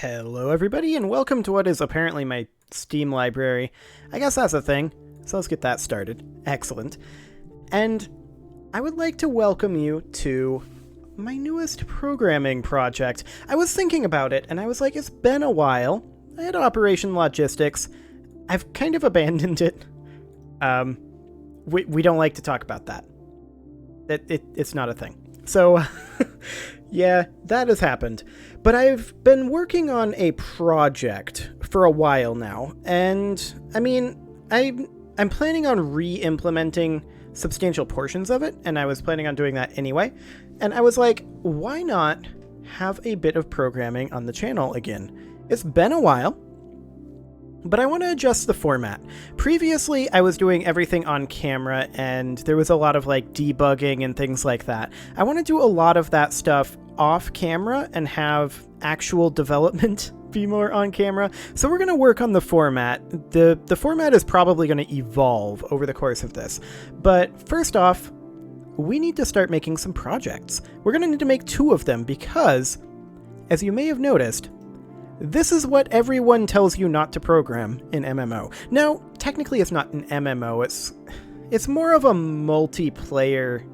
Hello everybody, and welcome to what is apparently my Steam library. I guess that's a thing, so let's get that started. Excellent. And I would like to welcome you to my newest programming project. I was thinking about it, and I was like, it's been a while. I had Operation Logistics. I've kind of abandoned it. We don't like to talk about that. It's not a thing. So, yeah, that has happened. But I've been working on a project for a while now, and I mean, I'm planning on re-implementing substantial portions of it, and I was planning on doing that anyway. And I was like, why not have a bit of programming on the channel again? It's been a while, but I want to adjust the format. Previously, I was doing everything on camera, and there was a lot of like debugging and things like that. I want to do a lot of that stuff off camera and have actual development be more on camera. So we're going to work on the format. The format is probably going to evolve over the course of this. But first off, we need to start making some projects. We're going to need to make 2 of them because, as you may have noticed, this is what everyone tells you not to program in MMO. Now, technically it's not an MMO, it's more of a multiplayer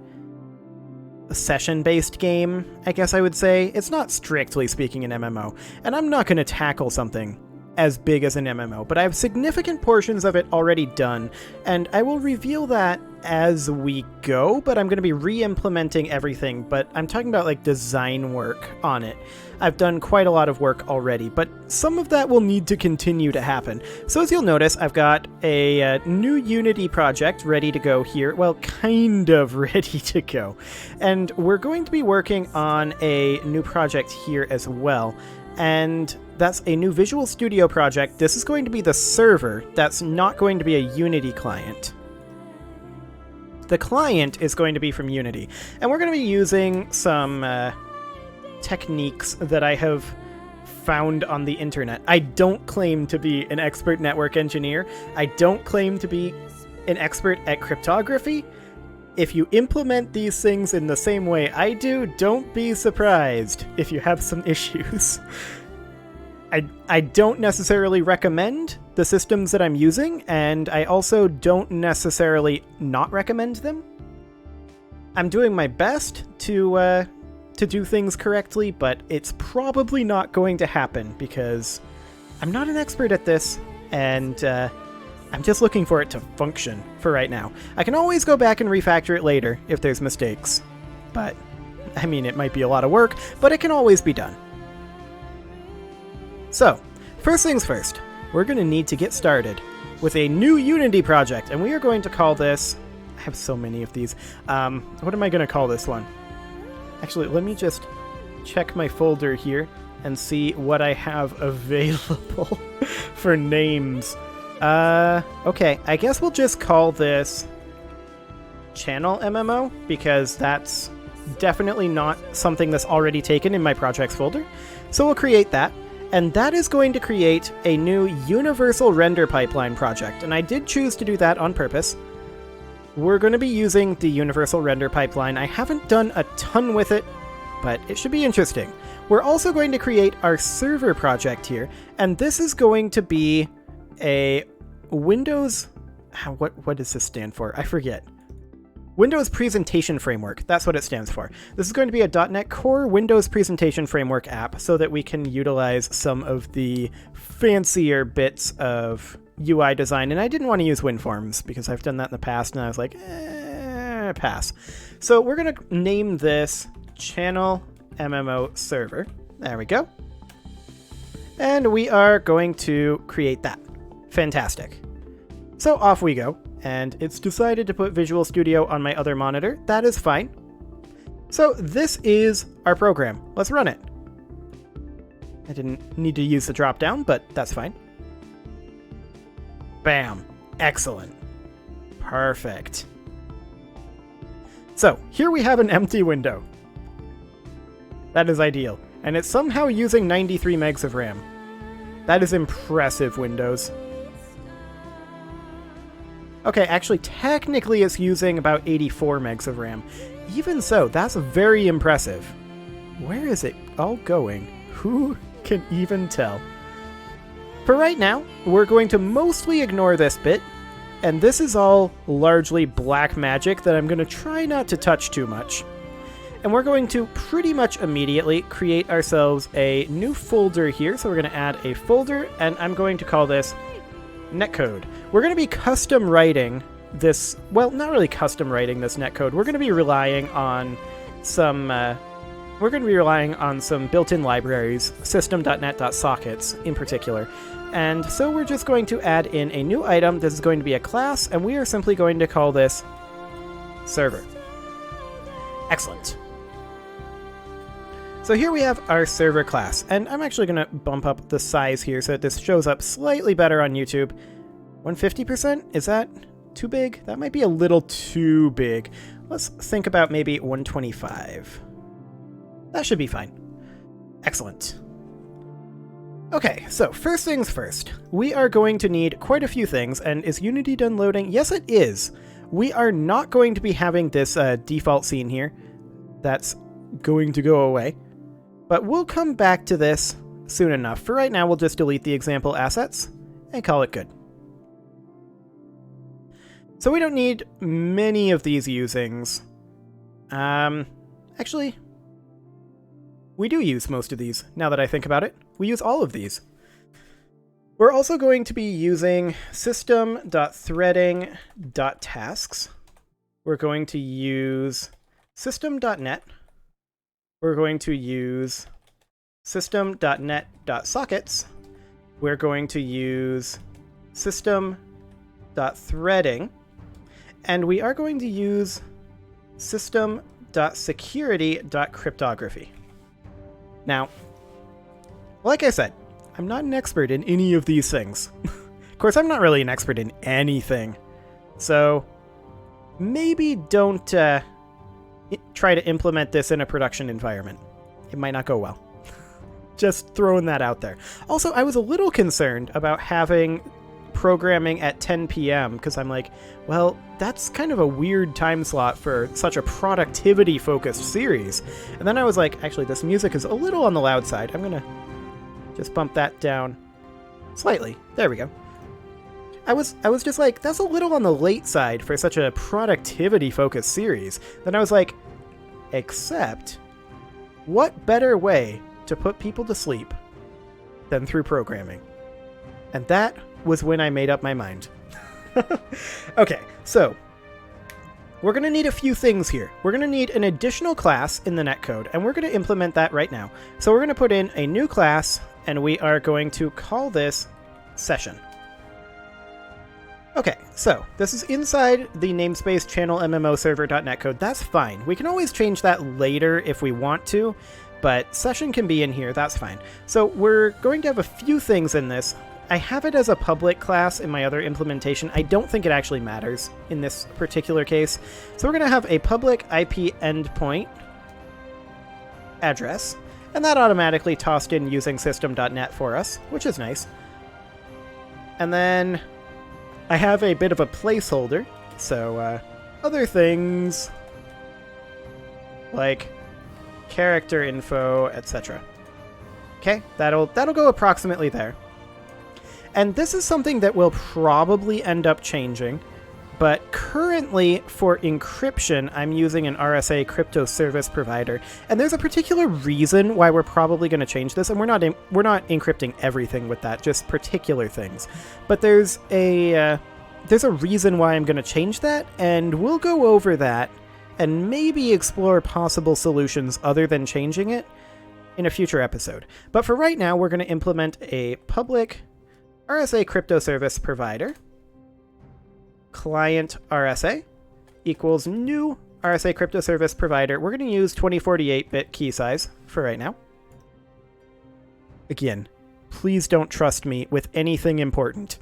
session-based game, I guess I would say. It's not strictly speaking an MMO, and I'm not going to tackle something as big as an MMO, but I have significant portions of it already done, and I will reveal that as we go, but I'm going to be re-implementing everything, but I'm talking about like design work on it. I've done quite a lot of work already, but some of that will need to continue to happen. So as you'll notice, I've got a new Unity project ready to go here. Well, kind of ready to go. And we're going to be working on a new project here as well. And that's a new Visual Studio project. This is going to be the server. That's not going to be a Unity client. The client is going to be from Unity. And we're going to be using some techniques that I have found on the internet. I don't claim to be an expert network engineer. I don't claim to be an expert at cryptography. If you implement these things in the same way I do, don't be surprised if you have some issues. I don't necessarily recommend the systems that I'm using, and I also don't necessarily not recommend them. I'm doing my best to do things correctly, but it's probably not going to happen because I'm not an expert at this, and I'm just looking for it to function for right now. I can always go back and refactor it later if there's mistakes, but I mean, it might be a lot of work, but it can always be done. So, first things first, we're going to need to get started with a new Unity project, and we are going to call this... I have so many of these. What am I going to call this one? Actually, let me just check my folder here and see what I have available for names. Okay, I guess we'll just call this Channel MMO, because that's definitely not something that's already taken in my projects folder. So we'll create that, and that is going to create a new Universal Render Pipeline project, and I did choose to do that on purpose. We're going to be using the Universal Render Pipeline. I haven't done a ton with it, but it should be interesting. We're also going to create our server project here, and this is going to be a Windows... What does this stand for? I forget. Windows Presentation Framework. That's what it stands for. This is going to be a .NET Core Windows Presentation Framework app so that we can utilize some of the fancier bits of UI design. And I didn't want to use WinForms because I've done that in the past, and I was like, pass. So we're going to name this Channel MMO Server. There we go. And we are going to create that. Fantastic. So off we go. And it's decided to put Visual Studio on my other monitor. That is fine. So this is our program. Let's run it. I didn't need to use the drop-down, but that's fine. Bam. Excellent. Perfect. So here we have an empty window. That is ideal. And it's somehow using 93 megs of RAM. That is impressive, Windows. Okay, actually, technically it's using about 84 megs of RAM. Even so, that's very impressive. Where is it all going? Who can even tell. For right now, we're going to mostly ignore this bit, and this is all largely black magic that I'm going to try not to touch too much. And we're going to pretty much immediately create ourselves a new folder here. So we're going to add a folder, and I'm going to call this netcode. We're going to be custom writing this, well, not really custom writing this netcode. We're going to be relying on some built-in libraries, system.net.sockets in particular. And so we're just going to add in a new item. This is going to be a class, and we are simply going to call this server. Excellent. So here we have our server class, and I'm actually going to bump up the size here so that this shows up slightly better on YouTube. 150%? Is that too big? That might be a little too big. Let's think about maybe 125. That should be fine. Excellent. Okay, so first things first. We are going to need quite a few things, and is Unity done loading? Yes, it is. We are not going to be having this default scene here. That's going to go away. But we'll come back to this soon enough. For right now, we'll just delete the example assets and call it good. So we don't need many of these usings. Actually, we do use most of these, now that I think about it. We use all of these. We're also going to be using system.threading.tasks. We're going to use system.net. We're going to use system.net.sockets. We're going to use system.threading. And we are going to use system.security.cryptography. Now, like I said, I'm not an expert in any of these things. Of course, I'm not really an expert in anything. So maybe don't try to implement this in a production environment. It might not go well. Just throwing that out there. Also, I was a little concerned about having programming at 10 p.m. because I'm like, well, that's kind of a weird time slot for such a productivity-focused series. And then I was like, actually, this music is a little on the loud side. I'm going to just bump that down slightly. There we go. I was just like, that's a little on the late side for such a productivity-focused series. Then I was like, except, what better way to put people to sleep than through programming? And that was when I made up my mind. Okay, so we're going to need a few things here. We're going to need an additional class in the netcode, and we're going to implement that right now. So we're going to put in a new class, and we are going to call this session. Okay, so this is inside the namespace channel MMO server.netcode. That's fine. We can always change that later if we want to, but session can be in here. That's fine. So we're going to have a few things in this. I have it as a public class in my other implementation. I don't think it actually matters in this particular case. So we're going to have a public IP endpoint address, and that automatically tossed in using system.net for us, which is nice. And then I have a bit of a placeholder, so other things like character info, etc. Okay, that'll go approximately there. And this is something that will probably end up changing, but currently for encryption, I'm using an RSA crypto service provider, and there's a particular reason why we're probably going to change this, and we're not encrypting everything with that, just particular things. But there's a reason why I'm going to change that, and we'll go over that and maybe explore possible solutions other than changing it in a future episode. But for right now, we're going to implement a public RSA crypto service provider, client RSA equals new RSA crypto service provider. We're going to use 2048-bit key size for right now. Again, please don't trust me with anything important.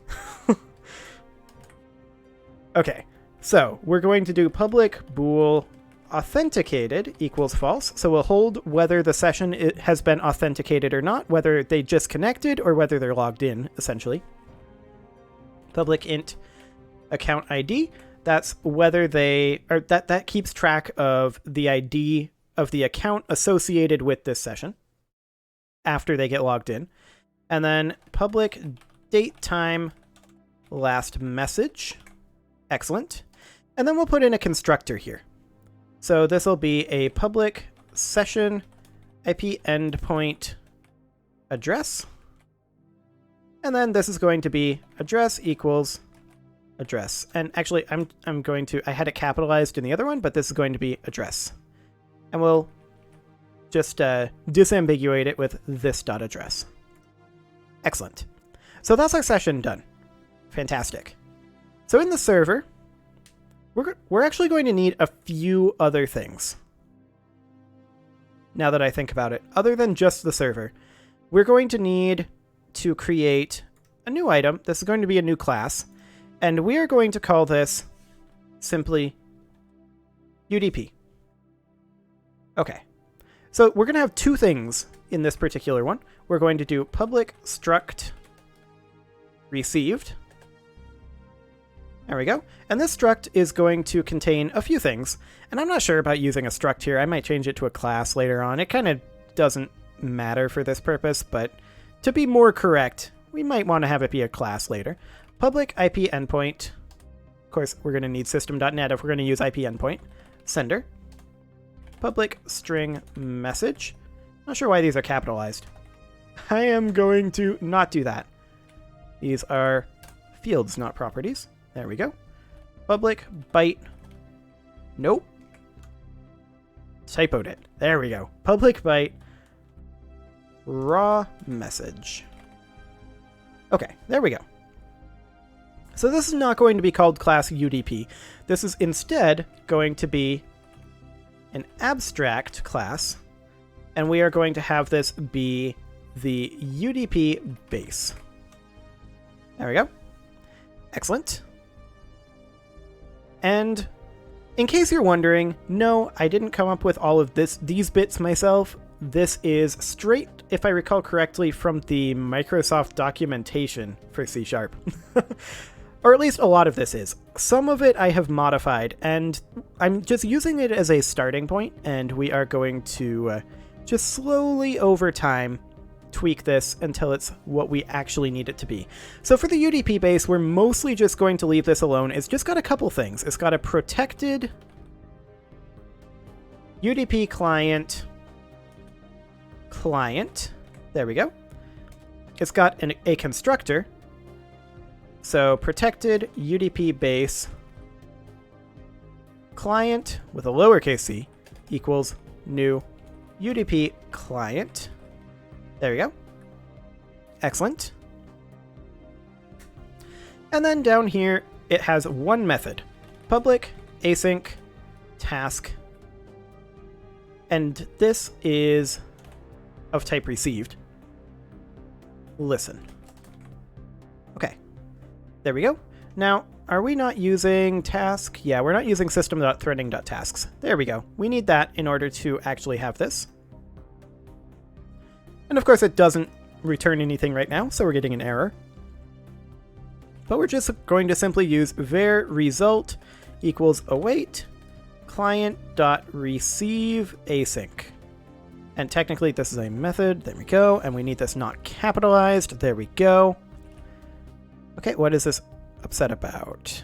Okay, so we're going to do public bool authenticated equals false. So we'll hold whether the session has been authenticated or not, whether they just connected or whether they're logged in, essentially. Public int account ID, that's whether they are, that keeps track of the ID of the account associated with this session. after they get logged in. And then public date time last message. Excellent. And then we'll put in a constructor here. So this will be a public session IP endpoint address. And then this is going to be address equals address. And actually, I'm going to, I had it capitalized in the other one, but this is going to be address. And we'll just disambiguate it with this dot address. Excellent. So that's our session done. Fantastic. So in the server, we're actually going to need a few other things. Now that I think about it, other than just the server, we're going to need to create a new item. This is going to be a new class, and we are going to call this simply UDP. Okay. So we're going to have two things in this particular one. We're going to do public struct received. There we go. And this struct is going to contain a few things. And I'm not sure about using a struct here. I might change it to a class later on. It kind of doesn't matter for this purpose, but to be more correct, we might want to have it be a class later. Public IP endpoint. Of course, we're going to need system.net if we're going to use IP endpoint. Sender. Public string message. Not sure why these are capitalized. I am going to not do that. These are fields, not properties. There we go. Public byte. Nope. Typoed it. There we go. Public byte raw message. Okay, there we go. So this is not going to be called class UDP. This is instead going to be an abstract class, and we are going to have this be the UDP base. There we go. Excellent. And in case you're wondering, no, I didn't come up with all of these bits myself. This is straight, if I recall correctly, from the Microsoft documentation for C#. Or at least a lot of this is. Some of it I have modified, and I'm just using it as a starting point, and we are going to just slowly over time tweak this until it's what we actually need it to be. So for the UDP base, we're mostly just going to leave this alone. It's just got a couple things. It's got a protected UDP client. There we go. It's got a constructor. So protected UDP base client with a lowercase c equals new UDP client. There we go. Excellent. And then down here, it has one method. Public async task. And this is of type received. Listen. Okay. There we go. Now, are we not using task? Yeah, we're not using system.threading.tasks. There we go. We need that in order to actually have this. And of course, it doesn't return anything right now, so we're getting an error. But we're just going to simply use var result equals await client.receive async. And technically, this is a method. There we go. And we need this not capitalized. There we go. Okay, what is this upset about?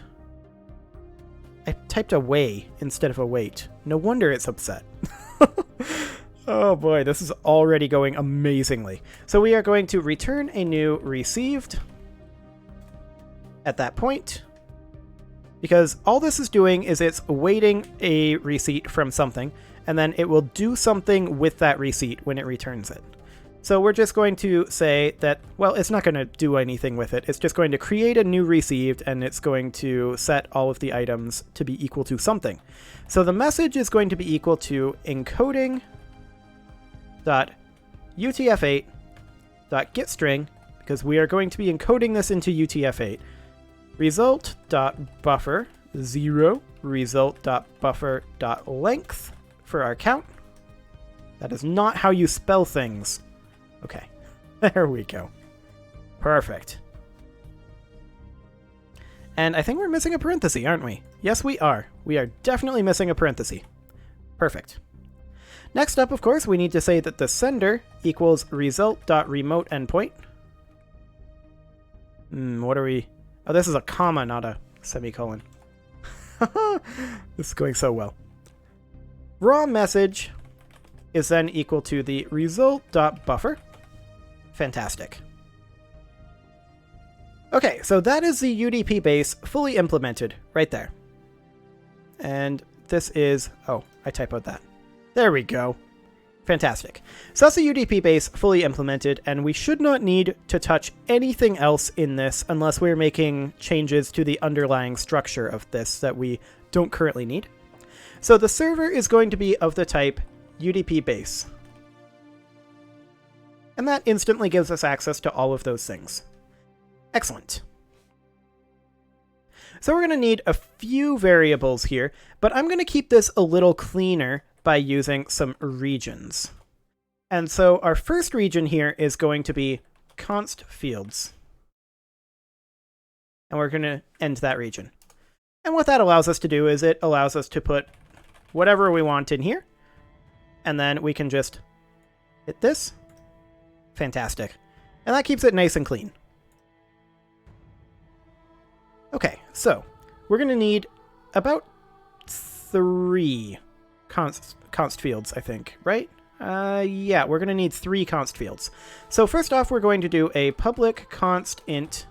I typed away instead of await. No wonder it's upset. Oh boy, this is already going amazingly. So we are going to return a new received at that point, because all this is doing is it's awaiting a receipt from something, and then it will do something with that receipt when it returns it. So we're just going to say that, well, it's not going to do anything with it. It's just going to create a new received, and it's going to set all of the items to be equal to something. So the message is going to be equal to encoding.utf8.getString, because we are going to be encoding this into UTF-8. Result.buffer 0 result.buffer.length for our count. That is not how you spell things. Okay, there we go. Perfect. And I think we're missing a parenthesis, aren't we? Yes, we are. We are definitely missing a parenthesis. Perfect. Next up, of course, we need to say that the sender equals result.remote endpoint. What are we... Oh, this is a comma, not a semicolon. This is going so well. Raw message is then equal to the result.buffer. Fantastic. Okay, so that is the UDP base fully implemented right there. And this is... Oh, I typoed that. There we go. Fantastic. So that's the UDP base fully implemented, and we should not need to touch anything else in this unless we're making changes to the underlying structure of this that we don't currently need. So the server is going to be of the type UDP base. And that instantly gives us access to all of those things. Excellent. So we're going to need a few variables here, but I'm going to keep this a little cleaner by using some regions. And so our first region here is going to be const fields. And we're going to end that region. And what that allows us to do is it allows us to put whatever we want in here. And then we can just hit this. Fantastic. And that keeps it nice and clean. Okay, so we're going to need about 3 const fields, I think, right? Yeah, we're going to need 3 const fields. So first off, we're going to do a public const int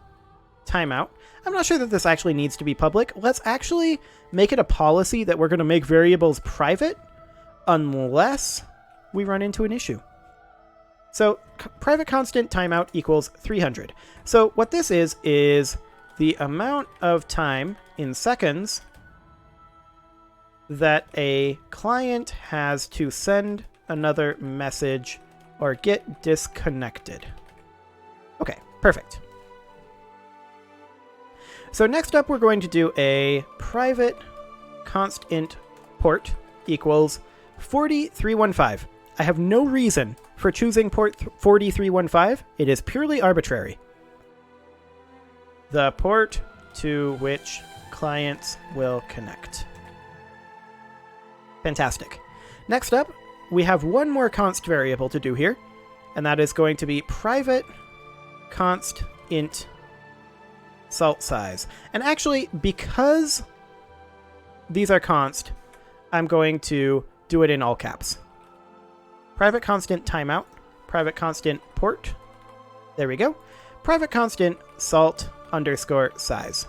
timeout. I'm not sure that this actually needs to be public. Let's actually make it a policy that we're going to make variables private unless we run into an issue. So private constant timeout equals 300. So what this is the amount of time in seconds that a client has to send another message or get disconnected. Okay, perfect. So next up, we're going to do a private const int port equals 40315. I have no reason for choosing port 40315. It is purely arbitrary. The port to which clients will connect. Fantastic. Next up, we have one more const variable to do here, and that is going to be private const int salt size. And actually, because these are const, I'm going to do it in all caps. Private constant timeout, private constant port. There we go. Private constant salt underscore size.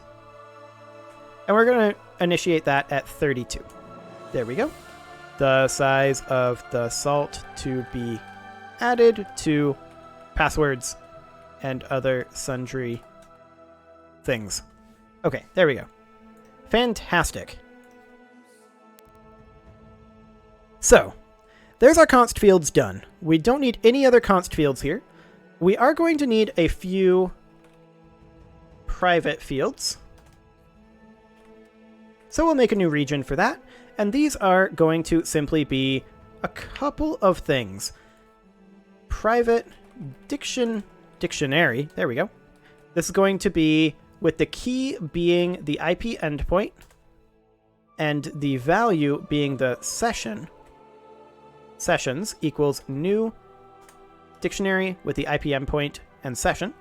And we're going to initiate that at 32. There we go. The size of the salt to be added to passwords and other sundry things. Okay, there we go. Fantastic. So, there's our const fields done. We don't need any other const fields here. We are going to need a few private fields. So we'll make a new region for that. And these are going to simply be a couple of things. Private dictionary. There we go. This is going to be with the key being the IP endpoint and the value being the session. Sessions equals new dictionary with the IP endpoint and session.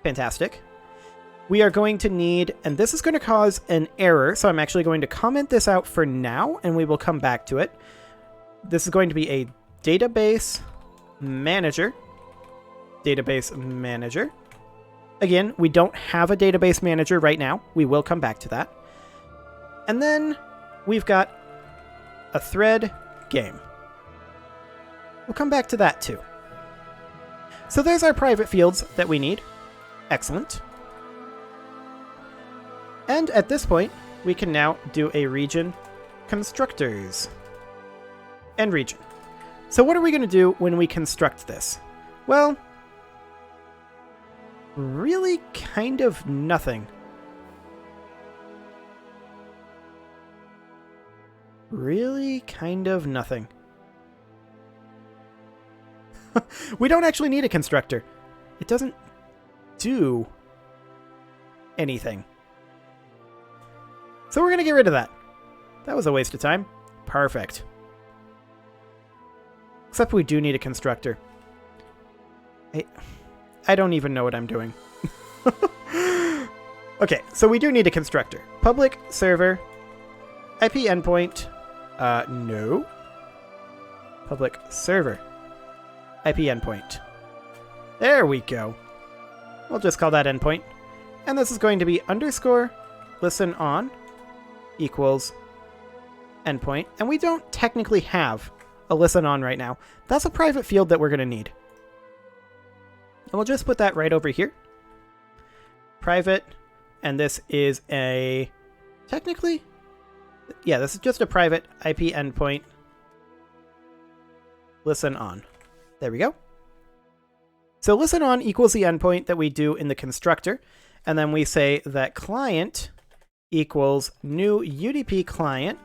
Fantastic. We are going to need, and this is going to cause an error, so I'm actually going to comment this out for now, and we will come back to it. This is going to be a database manager. Database manager. Again, we don't have a database manager right now. We will come back to that. And then we've got a thread game. We'll come back to that too. So there's our private fields that we need. Excellent. And at this point, we can now do a region constructors and region. So what are we going to do when we construct this? Well, really kind of nothing. Really kind of nothing. We don't actually need a constructor. It doesn't do anything. So we're going to get rid of that. That was a waste of time. Perfect. Except we do need a constructor. I don't even know what I'm doing. Okay, so we do need a constructor. Public server IP endpoint. No. Public server IP endpoint. There we go. We'll just call that endpoint. And this is going to be underscore listen on equals endpoint. And we don't technically have a listen on right now. That's a private field that we're going to need. And we'll just put that right over here. Private. And this is a... Technically... Yeah, this is just a private IP endpoint. Listen on. There we go. So listen on equals the endpoint that we do in the constructor. And then we say that client equals new UDP client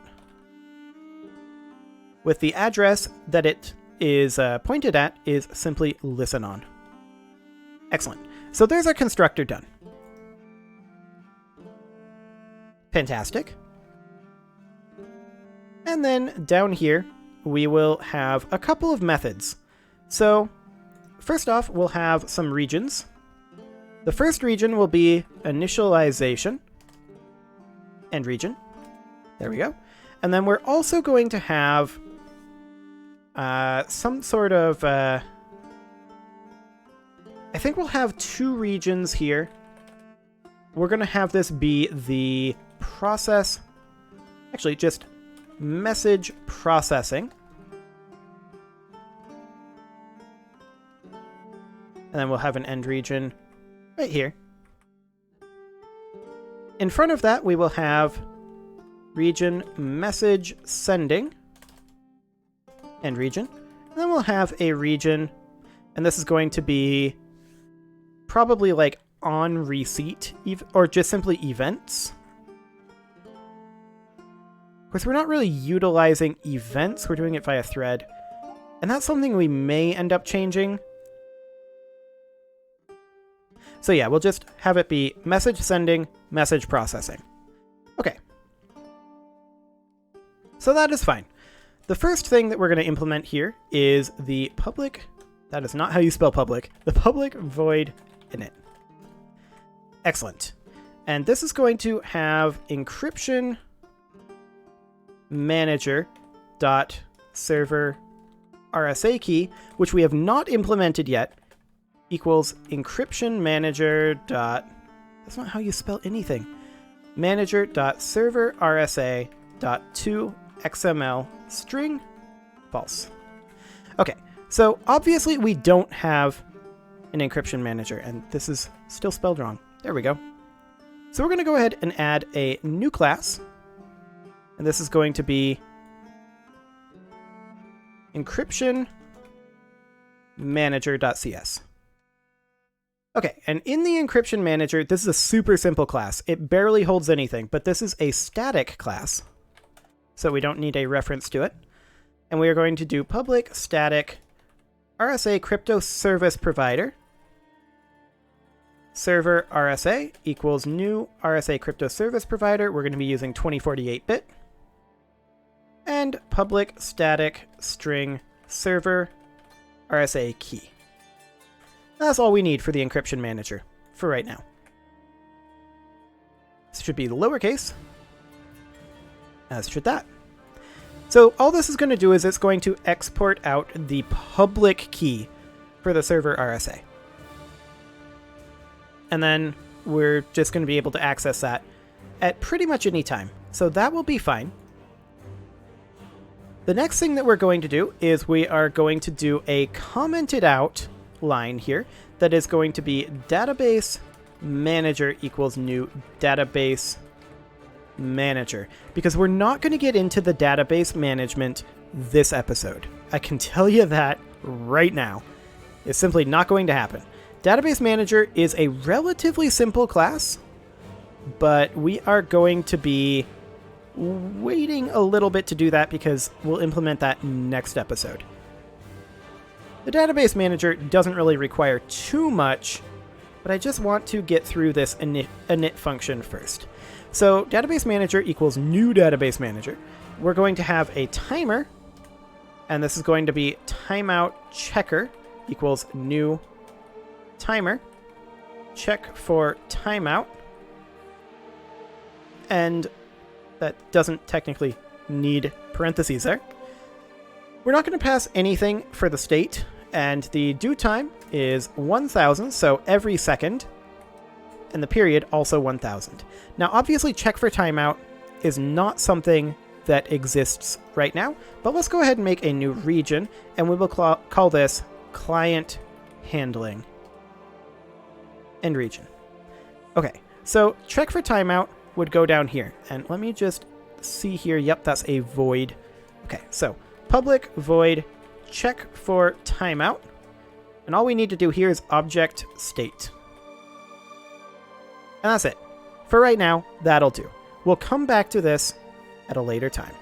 with the address that it is pointed at is simply listen on. Excellent. So there's our constructor done. Fantastic. And then down here, we will have a couple of methods. So first off, we'll have some regions. The first region will be initialization. End region. There we go. And then we're also going to have some sort of... I think we'll have two regions here. We're going to have this be the process... Actually, just message processing. And then we'll have an end region right here. In front of that, we will have region message sending. End region. And then we'll have a region, and this is going to be probably like on receipt, or just simply events. Of course, we're not really utilizing events. We're doing it via thread. And that's something we may end up changing. So yeah, we'll just have it be message sending, message processing. Okay. So that is fine. The first thing that we're going to implement here is the public, that is not how you spell public, the public void init. Excellent. And this is going to have Encryption Manager dot server RSA key, which we have not implemented yet, equals Encryption Manager dot, that's not how you spell anything, Manager dot server RSA dot to XML string false. Okay, so obviously we don't have an encryption manager, and this is still spelled wrong. There we go. So we're going to go ahead and add a new class, and this is going to be Encryption Manager.cs. Okay, and in the Encryption Manager, this is a super simple class. It barely holds anything, but this is a static class, so we don't need a reference to it. And we are going to do public static RSA crypto service provider server RSA equals new RSA crypto service provider. We're going to be using 2048-bit. And public static string server RSA key. That's all we need for the encryption manager for right now. This should be lowercase, as should that. So all this is going to do is it's going to export out the public key for the server RSA. And then we're just going to be able to access that at pretty much any time. So that will be fine. The next thing that we're going to do is we are going to do a commented out line here that is going to be database manager equals new database manager, because we're not going to get into the database management this episode. I can tell you that right now. It's simply not going to happen. Database manager is a relatively simple class, but we are going to be waiting a little bit to do that because we'll implement that next episode. The database manager doesn't really require too much, but I just want to get through this init function first. So database manager equals new database manager. We're going to have a timer And this is going to be timeout checker equals new timer. Check for timeout. And that doesn't technically need parentheses there. We're not going to pass anything for the state, and the due time is 1000, so every second, and the period also 1000. Now, obviously, check for timeout is not something that exists right now, but let's go ahead and make a new region, and we will call this client handling and region. Okay, so check for timeout would go down here, and let me just see here. Yep, that's a void. Okay, so public void check for timeout, and all we need to do here is object state. And that's it. For right now, that'll do. We'll come back to this at a later time.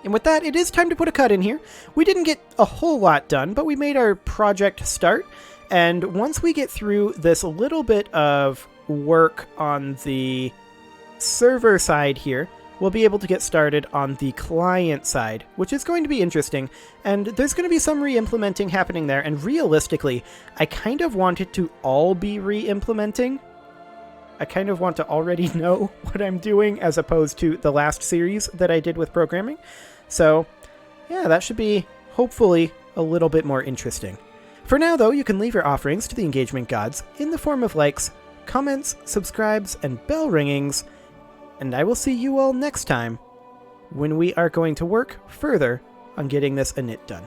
And with that, it is time to put a cut in here. We didn't get a whole lot done, but we made our project start. And once we get through this little bit of work on the server side here, we'll be able to get started on the client side, which is going to be interesting. And there's going to be some re-implementing happening there. And realistically, I kind of want it to all be re-implementing. I kind of want to already know what I'm doing as opposed to the last series that I did with programming. So yeah, that should be hopefully a little bit more interesting. For now though, you can leave your offerings to the engagement gods in the form of likes, comments, subscribes, and bell ringings. And I will see you all next time when we are going to work further on getting this init done.